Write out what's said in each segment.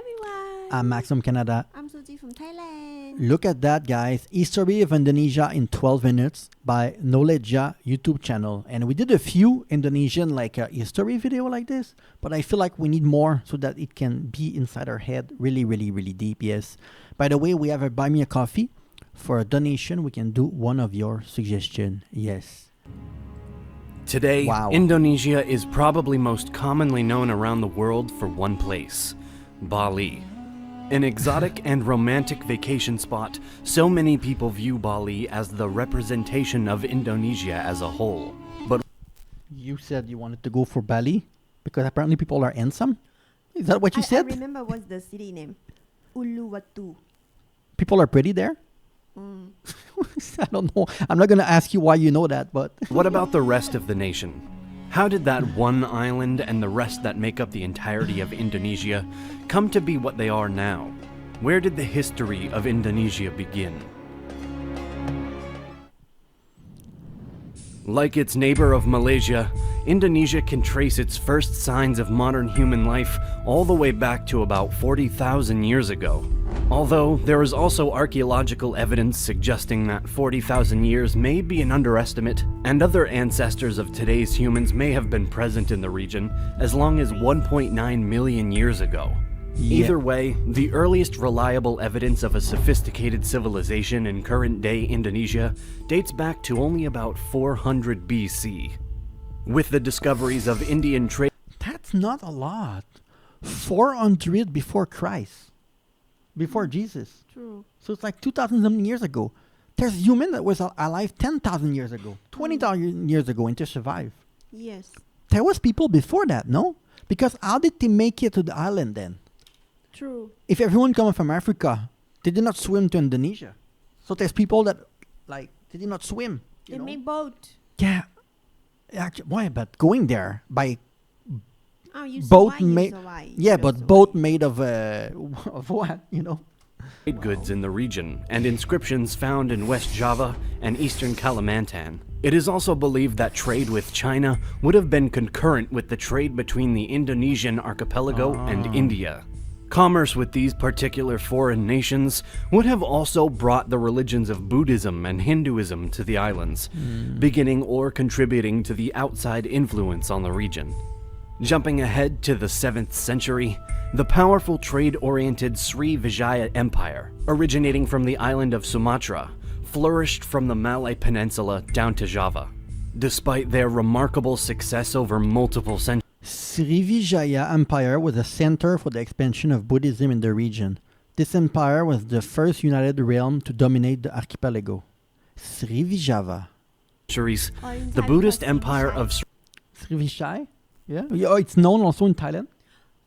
everyone. I'm Max from Canada. I'm Suji from Thailand. Look at that, guys. History of Indonesia in 12 minutes by Knowledgeja YouTube channel. And we did a few Indonesian history video like this, but I feel like we need more so that it can be inside our head really, really, really deep. Yes. By the way, we have a Buy Me a Coffee. For a donation, we can do one of your suggestion. Yes. Today, Wow. Indonesia is probably most commonly known around the world for one place, Bali. An exotic and romantic vacation spot, so many people view Bali as the representation of Indonesia as a whole. But You said you wanted to go for Bali because apparently people are handsome. Is that what you I said? remember what's the city name. Uluwatu. People are pretty there? I don't know. I'm not going to ask you why you know that, but what about the rest of the nation? How did that one island and the rest that make up the entirety of Indonesia come to be what they are now? Where did the history of Indonesia begin? Like its neighbor of Malaysia, Indonesia can trace its first signs of modern human life all the way back to about 40,000 years ago. Although there is also archaeological evidence suggesting that 40,000 years may be an underestimate, and other ancestors of today's humans may have been present in the region as long as 1.9 million years ago. Yeah. Either way, the earliest reliable evidence of a sophisticated civilization in current-day Indonesia dates back to only about 400 BC. With the discoveries of Indian trade that's not a lot. 400 before Christ. Before Jesus. True. So it's like 2,000 something years ago. There's human that was alive 10,000 years ago, 20,000 years ago, and to survive. Yes. There was people before that, no? Because how did they make it to the island then? True. If everyone coming from Africa, they did not swim to Indonesia. So there's people that, they did not swim. you They know? made boat. Yeah. Actually, why? But going there by Oh, you boat survive, you made. survive, Yeah, you but survive. boat made of of what? goods in the region, and inscriptions found in West Java and eastern Kalimantan. It is also believed that trade with China would have been concurrent with the trade between the Indonesian archipelago and India. Commerce with these particular foreign nations would have also brought the religions of Buddhism and Hinduism to the islands, beginning or contributing to the outside influence on the region. Jumping ahead to the 7th century, the powerful trade-oriented Srivijaya Empire, originating from the island of Sumatra, flourished from the Malay Peninsula down to Java. Despite their remarkable success over multiple centuries, Srivijaya Empire was a center for the expansion of Buddhism in the region. This empire was the first united realm to dominate the archipelago. Srivijaya. the Buddhist empire of Srivijaya? Yeah. Oh, it's known also in Thailand?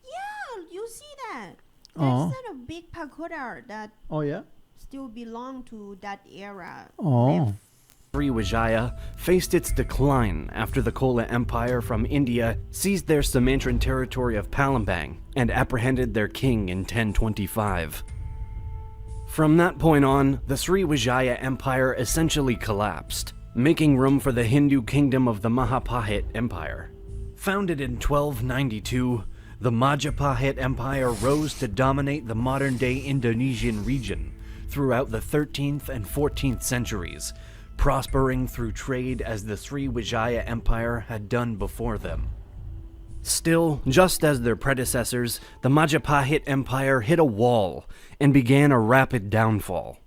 Yeah, you see that. Oh. That's not a big pagoda that Oh, yeah? still belong to that era. Oh. Srivijaya faced its decline after the Chola Empire from India seized their Sumantran territory of Palembang and apprehended their king in 1025. From that point on, the Srivijaya Empire essentially collapsed, making room for the Hindu kingdom of the Majapahit Empire. Founded in 1292, the Majapahit Empire rose to dominate the modern-day Indonesian region throughout the 13th and 14th centuries, prospering through trade as the Srivijaya Empire had done before them. Still, just as their predecessors, the Majapahit Empire hit a wall and began a rapid downfall.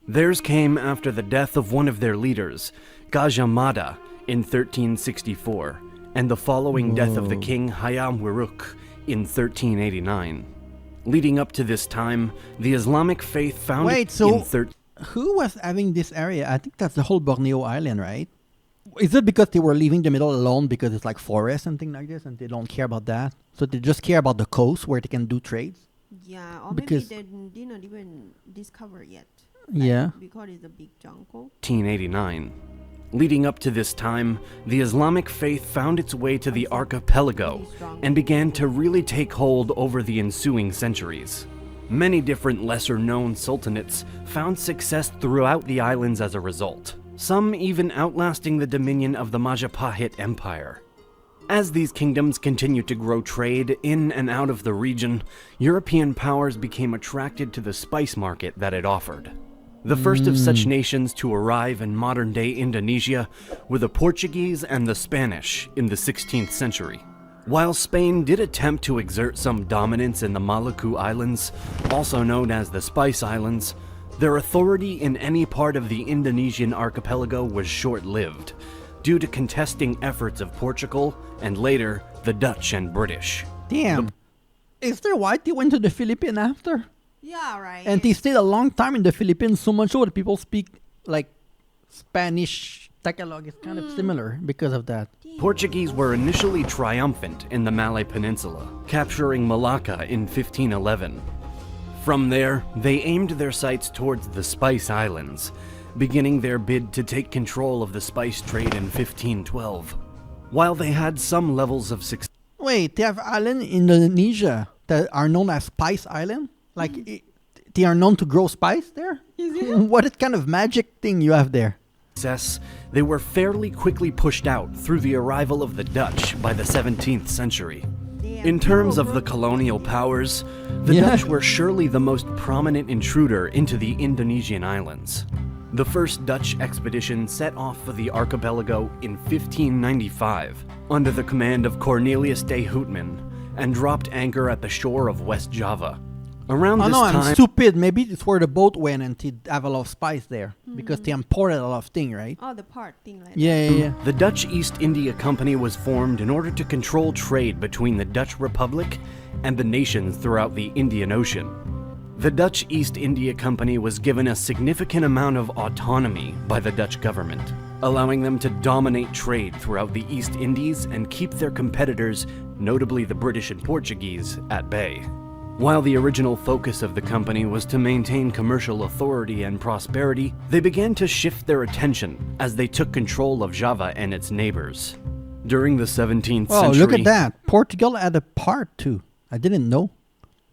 Theirs came after the death of one of their leaders, Gajah Mada, in 1364, and the following death of the king Hayam Wuruk in 1389. Leading up to this time, the Islamic faith founded Wait, so in who was having this area? I think that's the whole Borneo Island, right? Is it because they were leaving the middle alone because it's like forest and things like this and they don't care about that? So they just care about the coast where they can do trades? Yeah, or Because- maybe they did not even discover yet. Yeah. Because it's a big jungle. 1389. Leading up to this time, the Islamic faith found its way to the archipelago and began to really take hold over the ensuing centuries. Many different lesser-known sultanates found success throughout the islands as a result, some even outlasting the dominion of the Majapahit Empire. As these kingdoms continued to grow trade in and out of the region, European powers became attracted to the spice market that it offered. The first of such nations to arrive in modern-day Indonesia were the Portuguese and the Spanish in the 16th century. While Spain did attempt to exert some dominance in the Maluku Islands, also known as the Spice Islands, their authority in any part of the Indonesian archipelago was short-lived, due to contesting efforts of Portugal and later the Dutch and British. Damn. Is there why they went to the Philippines after? Yeah, right. And they stayed a long time in the Philippines, so much so that people speak like Spanish. Tagalog is kind of similar because of that. Portuguese were initially triumphant in the Malay Peninsula, capturing Malacca in 1511. From there, they aimed their sights towards the Spice Islands, beginning their bid to take control of the spice trade in 1512. While they had some levels of success, Wait, they have island in Indonesia that are known as Spice Island? Like, they are known to grow spice there? What kind of magic thing you have there? they were fairly quickly pushed out through the arrival of the Dutch by the 17th century. Damn, In terms people of the broke- colonial powers, the Yeah. Dutch were surely the most prominent intruder into the Indonesian islands. The first Dutch expedition set off for the archipelago in 1595 under the command of Cornelius de Houtman and dropped anchor at the shore of West Java. Around Oh this no, I'm time, stupid. Maybe it's where the boat went and they have a lot of spice there because they imported a lot of thing, right? Oh, the part thing like Yeah. the Dutch East India Company was formed in order to control trade between the Dutch Republic and the nations throughout the Indian Ocean. The Dutch East India Company was given a significant amount of autonomy by the Dutch government, allowing them to dominate trade throughout the East Indies and keep their competitors, notably the British and Portuguese, at bay. While the original focus of the company was to maintain commercial authority and prosperity, they began to shift their attention as they took control of Java and its neighbors. During the 17th Oh, century, look at that. Portugal had a part too. I didn't know.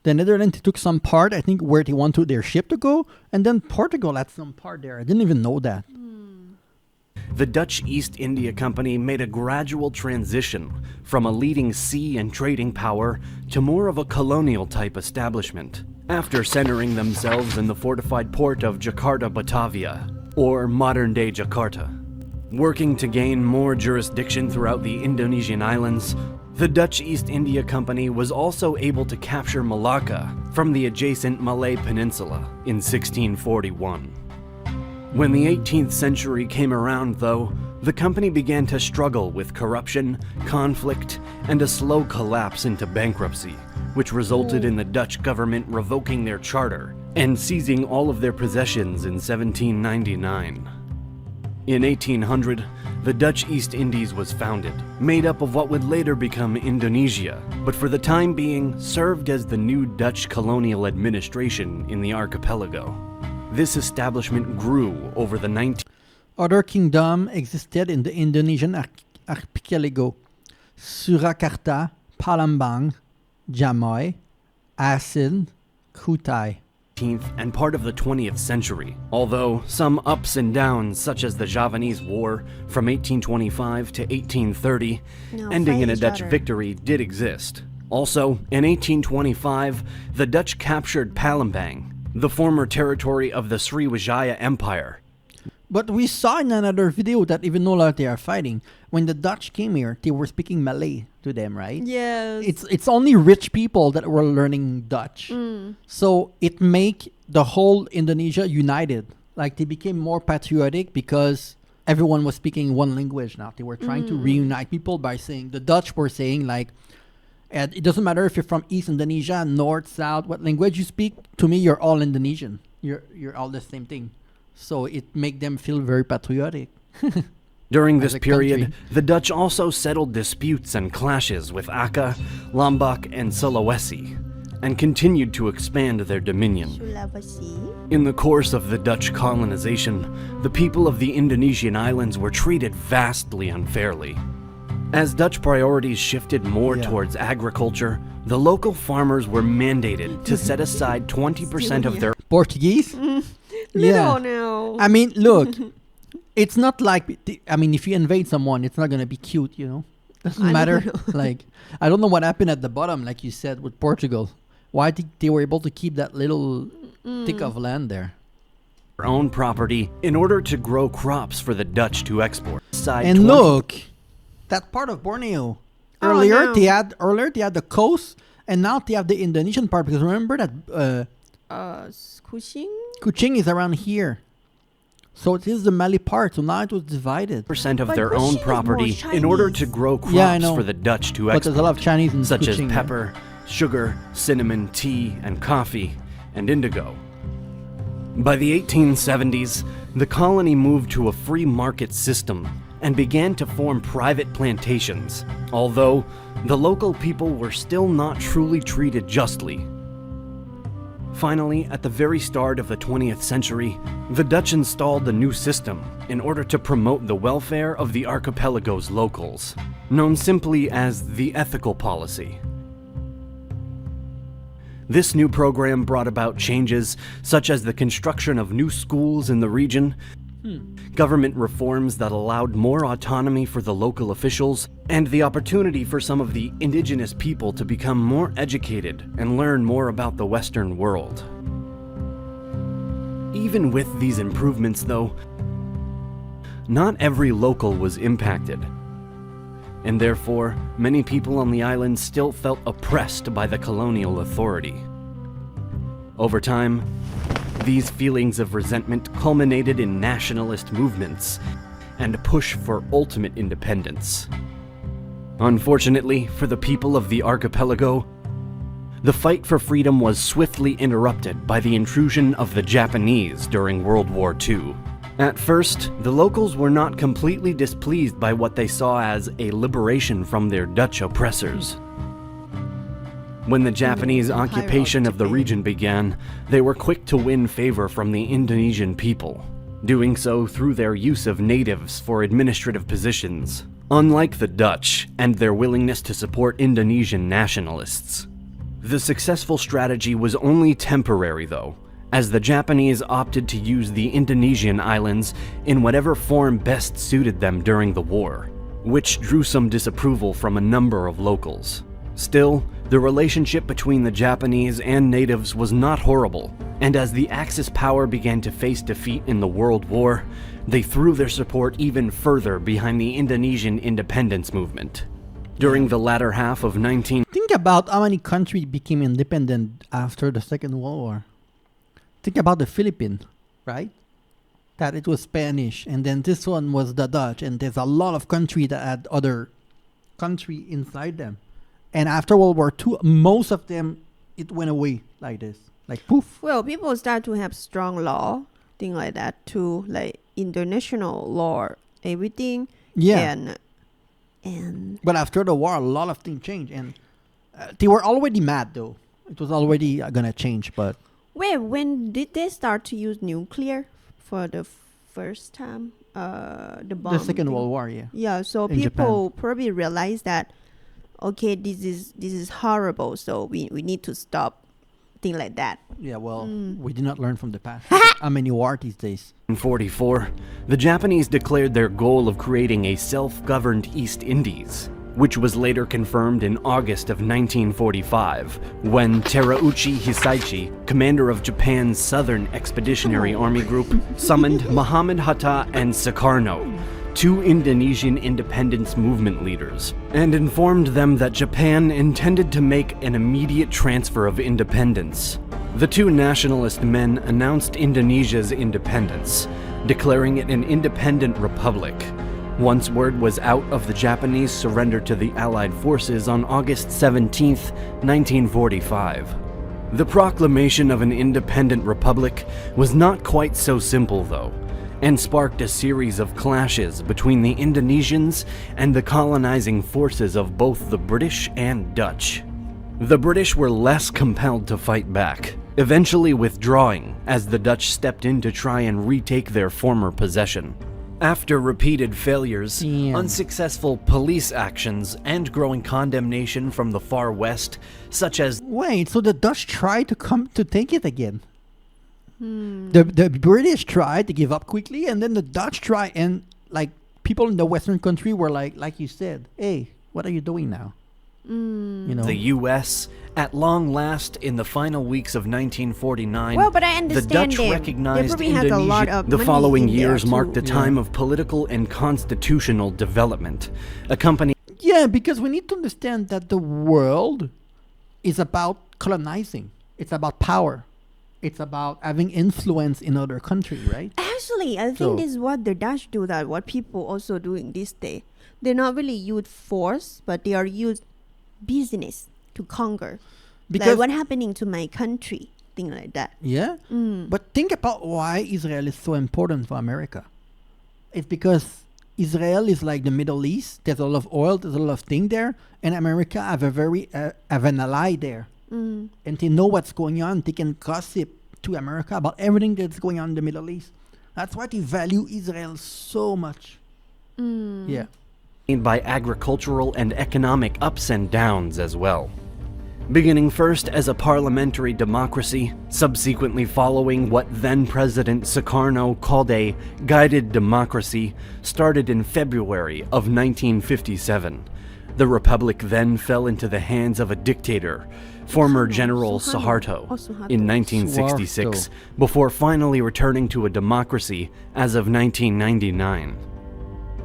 The Netherlands took some part, I think, where they wanted their ship to go, and then Portugal had some part there. I didn't even know that. the Dutch East India Company made a gradual transition from a leading sea and trading power to more of a colonial type establishment, after centering themselves in the fortified port of Jakarta, Batavia, or modern-day Jakarta. Working to gain more jurisdiction throughout the Indonesian islands, the Dutch East India Company was also able to capture Malacca from the adjacent Malay Peninsula in 1641. When the 18th century came around, though, the company began to struggle with corruption, conflict, and a slow collapse into bankruptcy, which resulted in the Dutch government revoking their charter and seizing all of their possessions in 1799. In 1800, the Dutch East Indies was founded, made up of what would later become Indonesia, but for the time being served as the new Dutch colonial administration in the archipelago. This establishment grew over the 19th Other kingdom existed in the Indonesian archipelago. Surakarta, Palembang, Jamoi, Aceh, Kutai. and part of the 20th century, although some ups and downs such as the Javanese War from 1825 to 1830, No, ending in fight a each Dutch other. victory, did exist. Also, in 1825, the Dutch captured Palembang, the former territory of the Sriwijaya Empire. But we saw in another video that even though they are fighting, when the Dutch came here, they were speaking Malay to them, right? Yes. It's only rich people that were learning Dutch. So it make the whole Indonesia united. Like they became more patriotic because everyone was speaking one language now. They were trying to reunite people by saying the Dutch were saying like, and it doesn't matter if you're from East Indonesia, North, South, what language you speak. To me, you're all Indonesian. You're all the same thing. So it make them feel very patriotic. During As this a period, country. the Dutch also settled disputes and clashes with Aka, Lombok, and Sulawesi, and continued to expand their dominion. Sulawesi. In the course of the Dutch colonization, the people of the Indonesian islands were treated vastly unfairly. As Dutch priorities shifted more Yeah. towards agriculture, the local farmers were mandated to set aside 20% of their Portuguese? Little now. I mean, look, it's not like, I mean, if you invade someone, it's not going to be cute, you know? Doesn't I matter. don't know. Like, I don't know what happened at the bottom, like you said, with Portugal. Why they were able to keep that little tick of land there. Their own property in order to grow crops for the Dutch to export. Side And 20 look, that part of Borneo. Oh, Earlier no. they had the coast, and now they have the Indonesian part. Because remember that Kuching? Kuching is around here, so it is the Mali part. So now it was divided. percent of But their Kuching own is more property in order to Chinese. grow crops Yeah, I know. for the Dutch to But there's a lot of export, Chinese in such as Kuching, yeah. pepper, sugar, cinnamon, tea, and coffee, and indigo. By the 1870s, the colony moved to a free market system and began to form private plantations, although the local people were still not truly treated justly. Finally, at the very start of the 20th century, the Dutch installed a new system in order to promote the welfare of the archipelago's locals, known simply as the ethical policy. This new program brought about changes such as the construction of new schools in the region, government reforms that allowed more autonomy for the local officials, and the opportunity for some of the indigenous people to become more educated and learn more about the Western world. Even with these improvements, though, not every local was impacted, and therefore many people on the island still felt oppressed by the colonial authority. Over time, these feelings of resentment culminated in nationalist movements and a push for ultimate independence. Unfortunately for the people of the archipelago, the fight for freedom was swiftly interrupted by the intrusion of the Japanese during World War II. At first, the locals were not completely displeased by what they saw as a liberation from their Dutch oppressors. When the Japanese Empire of occupation of the Japan. region began, they were quick to win favor from the Indonesian people, doing so through their use of natives for administrative positions, unlike the Dutch and their willingness to support Indonesian nationalists. The successful strategy was only temporary, though, as the Japanese opted to use the Indonesian islands in whatever form best suited them during the war, which drew some disapproval from a number of locals. Still, the relationship between the Japanese and natives was not horrible, and as the Axis power began to face defeat in the World War, they threw their support even further behind the Indonesian independence movement. During the latter half of 19... Think about how many countries became independent after the Second World War. Think about the Philippines, right? That it was Spanish, and then this one was the Dutch, and there's a lot of countries that had other country inside them. And after World War II, most of them, it went away like this. Like poof. Well, people start to have strong law, thing like that too, like international law, everything. Yeah. And But after the war, a lot of things changed. And they were already mad, though. It was already going to change, but... wait, when did they start to use nuclear for the first time? The bomb. The Second thing? World War, yeah. Yeah, so in people probably realize that, okay, this is horrible, so we need to stop, thing like that. Yeah, well, we did not learn from the past. How many war these days? In 1944, the Japanese declared their goal of creating a self-governed East Indies, which was later confirmed in August of 1945, when Terauchi Hisaichi, commander of Japan's Southern Expeditionary Army Group, summoned Muhammad Hatta and Sukarno, two Indonesian independence movement leaders, and informed them that Japan intended to make an immediate transfer of independence. The two nationalist men announced Indonesia's independence, declaring it an independent republic, once word was out of the Japanese surrender to the Allied forces on August 17, 1945. The proclamation of an independent republic was not quite so simple, though, and sparked a series of clashes between the Indonesians and the colonizing forces of both the British and Dutch. The British were less compelled to fight back, eventually withdrawing as the Dutch stepped in to try and retake their former possession. After repeated failures, Damn. unsuccessful police actions, and growing condemnation from the far west, such as Wait, so the Dutch tried to come to take it again? The British tried to give up quickly, and then the Dutch tried, and like people in the Western country were like you said, hey, What are you doing now? You know. The U.S., at long last, in the final weeks of 1949, Well, but I the understand Dutch them. They recognized probably had a lot Indonesia. of The money following in there years marked too. the time of political and constitutional development, accompanied Yeah, because we need to understand that the world is about colonizing. It's about power. It's about having influence in other countries, right? Actually, I think So- this is what the Dutch do, that what people also doing this day. They're not really use force, but they are use business to conquer. Because Like what happening to my country, thing like that. yeah, but think about why Israel is so important for America. It's because Israel is like the Middle East. There's a lot of oil. There's a lot of thing there, and America have have an ally there, and they know what's going on. They can gossip to America about everything that's going on in the Middle East. That's why they value Israel so much. Yeah. by agricultural and economic ups and downs as well. Beginning first as a parliamentary democracy, subsequently following what then President Sukarno called a guided democracy, started in February of 1957. The republic then fell into the hands of a dictator, former General Suharto. Suharto, Oh, Suharto. in 1966, Suharto. before finally returning to a democracy as of 1999.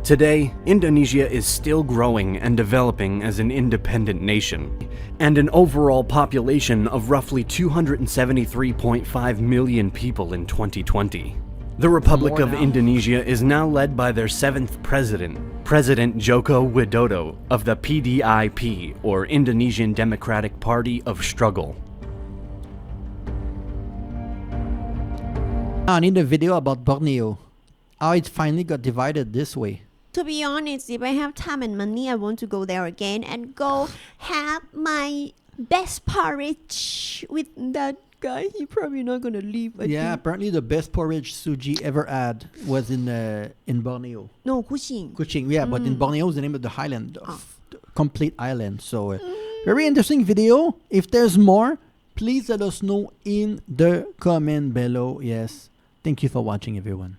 Today, Indonesia is still growing and developing as an independent nation, and an overall population of roughly 273.5 million people in 2020. The Republic More of now. Indonesia is now led by their seventh president, President Joko Widodo of the PDIP, or Indonesian Democratic Party of Struggle. I need a video about Borneo. How it finally got divided this way. To be honest, if I have time and money, I want to go there again and go have my best porridge with that guy. He probably not gonna leave. I Yeah, think. apparently the best porridge Suji ever had was in Borneo. No, Kuching. Kuching, yeah, but in Borneo is the name of the island, Ah. the complete island. So, very interesting video. If there's more, please let us know in the comment below. Yes. Thank you for watching, everyone.